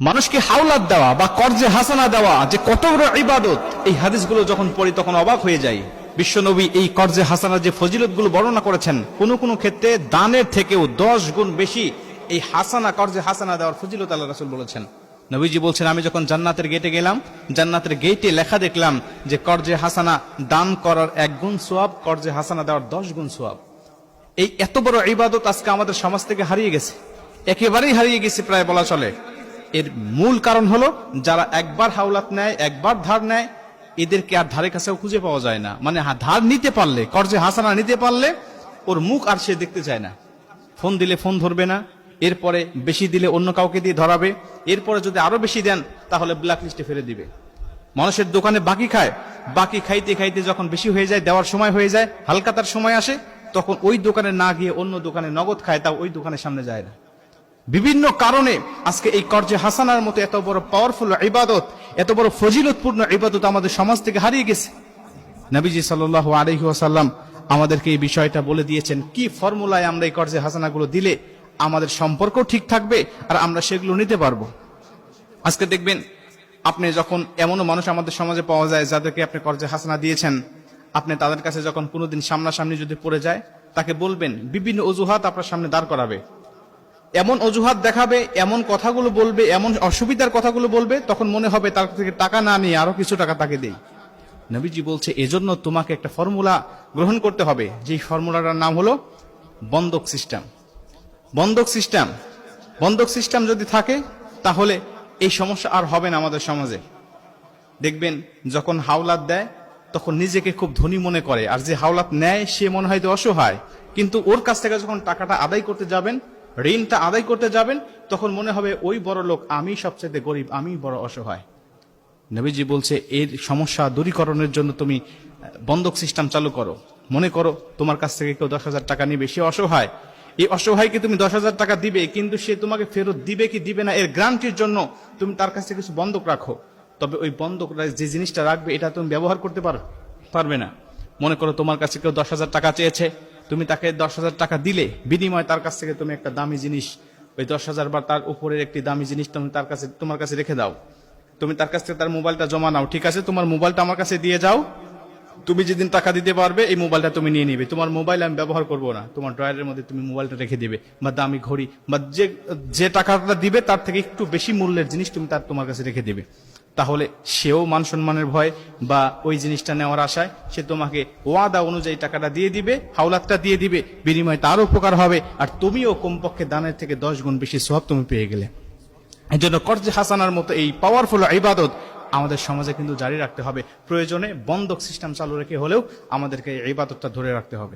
মানুষকে হাওলাত দেওয়া বা কর্জে হাসানা দেওয়া যে কত বড় ইবাদত, এই হাদিসগুলো যখন পড়ি তখন অবাক হয়ে যাই। বিশ্বনবী এই কর্জে হাসানার যে ফজিলতগুলো বর্ণনা করেছেন, কোন কোন ক্ষেত্রে দানের থেকেও 10 গুণ বেশি এই হাসানা, কর্জে হাসানা দেওয়ার ফজিলত আল্লাহ রাসূল বলেছেন। নবীজি বলছেন, আমি যখন জান্নাতের গেটে গেলাম, জান্নাতের গেটে লেখা দেখলাম যে কর্জে হাসানা দান করার 1 গুণ সওয়াব, কর্জে হাসানা দেওয়ার 10 গুণ সওয়াব। এই এত বড় ইবাদত আজকে আমাদের সমাজ থেকে হারিয়ে গেছে, একেবারেই হারিয়ে গেছে প্রায় বলা চলে। এর মূল কারণ হলো যারা একবার হাওলাত নেয়, একবার ধার নেয়, এদেরকে আর ধারে কাছেও খুঁজে পাওয়া যায় না। মানে ধার নিতে পারলে, কর্জে হাসানা নিতে পারলে ওর মুখ আর সে দেখতে চায় না। ফোন দিলে ফোন ধরবে না, এরপরে বেশি দিলে অন্য কাউকে দিয়ে ধরাবে, এরপরে যদি আরো বেশি দেন তাহলে ব্ল্যাক লিস্টে ফেলে দিবে। মানুষের দোকানে বাকি খায়, বাকি খাইতে খাইতে যখন বেশি হয়ে যায়, দেওয়ার সময় হয়ে যায়, হালকাতার সময় আসে, তখন ওই দোকানে না গিয়ে অন্য দোকানে নগদ খায়, তাও ওই দোকানের সামনে যায় না। বিভিন্ন কারণে আজকে এই কর্জে হাসানার মতো এত বড় পাওয়ারফুল ইবাদত, এত বড় ফজিলতপূর্ণ ইবাদত আমাদের সমাজ থেকে হারিয়ে গেছে। নবীজি সাল্লাল্লাহু আলাইহি ওয়াসাল্লাম আমাদেরকে এই বিষয়টা বলে দিয়েছেন, কি ফর্মুলায় আমরা এই কর্জে হাসানাগুলো দিলে আমাদের সম্পর্ক ঠিক থাকবে আর আমরা সেগুলো নিতে পারবো। আজকে দেখবেন, আপনি যখন এমনও মানুষ আমাদের সমাজে পাওয়া যায় যাদেরকে আপনি কর্জে হাসানা দিয়েছেন, আপনি তাদের কাছে যখন কোনোদিন সামনাসামনি যদি পড়ে যায়, তাকে বলবেন, বিভিন্ন অজুহাত আপনার সামনে দাঁড় করাবে, এমন অজুহাত দেখাবে, এমন কথাগুলো বলবে, এমন অসুবিধার কথাগুলো বলবে, তখন মনে হবে তার থেকে টাকা না নিয়ে আরো কিছু টাকা তাকে দেই। নবীজি বলছে, এজন্য তোমাকে একটা ফর্মুলা গ্রহণ করতে হবে, যে ফর্মুলাটার নাম হলো বন্ধক সিস্টেম। বন্ধক সিস্টেম, বন্ধক সিস্টেম যদি থাকে তাহলে এই সমস্যা আর হবে না আমাদের সমাজে। দেখবেন, যখন হাওলাত দেয় তখন নিজেকে খুব ধনী মনে করে, আর যে হাওলাত নেয় সে মনে হয় অসহায়। কিন্তু ওর কাছ থেকে যখন টাকাটা আদায় করতে যাবেন, ঋণটা আদায় করতে যাবেন, তখন মনে হবে ওই বড় লোক, আমি সবচেয়ে গরিব, আমি বড় অসহায়। নবীজি বলছে, এর সমস্যা দূরীকরণের জন্য তুমি বন্ধক সিস্টেম চালু করো। মনে করো তোমার কাছ থেকে কেউ 10,000 টাকা নিবে, সে অসহায়, এই অসহায়কে তুমি 10,000 টাকা দিবে, কিন্তু সে তোমাকে ফেরত দিবে কি দিবে না এর গ্যারান্টির জন্য তুমি তার কাছে কিছু বন্ধক রাখো। তবে ওই বন্ধক যে জিনিসটা রাখবে, এটা তুমি ব্যবহার করতে পারবে না। মনে করো তোমার কাছে কেউ 10,000 টাকা চেয়েছে, তুমি তাকে 10,000 টাকা দিলে, বিনিময়ে তার কাছ থেকে তুমি একটা দামি জিনিস, ওই 10,000 বা তার উপরের একটি দামি জিনিস তুমি তোমার কাছে রেখে দাও। তুমি তার কাছ থেকে তার মোবাইলটা জমা নাও, ঠিক আছে তোমার মোবাইলটা আমার কাছে দিয়ে যাও, তুমি যেদিন টাকা দিতে পারবে এই মোবাইলটা তুমি নিয়ে নিবে, তোমার মোবাইল আমি ব্যবহার করবো না, তোমার ড্রয়ারের মধ্যে তুমি মোবাইলটা রেখে দিবে, বা দামি ঘড়ি বা যে টাকাটা দিবে তার থেকে একটু বেশি মূল্যের জিনিস তুমি তোমার কাছে রেখে দিবে। তাহলে সেও মান সম্মানের ভয় বা ওই জিনিসটা নেওয়ার আশায় সে তোমাকে ওয়াদা অনুযায়ী টাকাটা দিয়ে দিবে, হাওলাতটা দিয়ে দিবে, বিনিময়ে তার উপকার হবে, আর তুমিও কমপক্ষে দানের থেকে 10 গুণ বেশি সওয়াব তুমি পেয়ে গেলে। এই জন্য কর্জে হাসানার মতো এই পাওয়ারফুল ইবাদত আমাদের সমাজে কিন্তু জারি রাখতে হবে। প্রয়োজনে বন্ধক সিস্টেম চালু রেখে হলেও আমাদেরকে এই ইবাদতটা ধরে রাখতে হবে।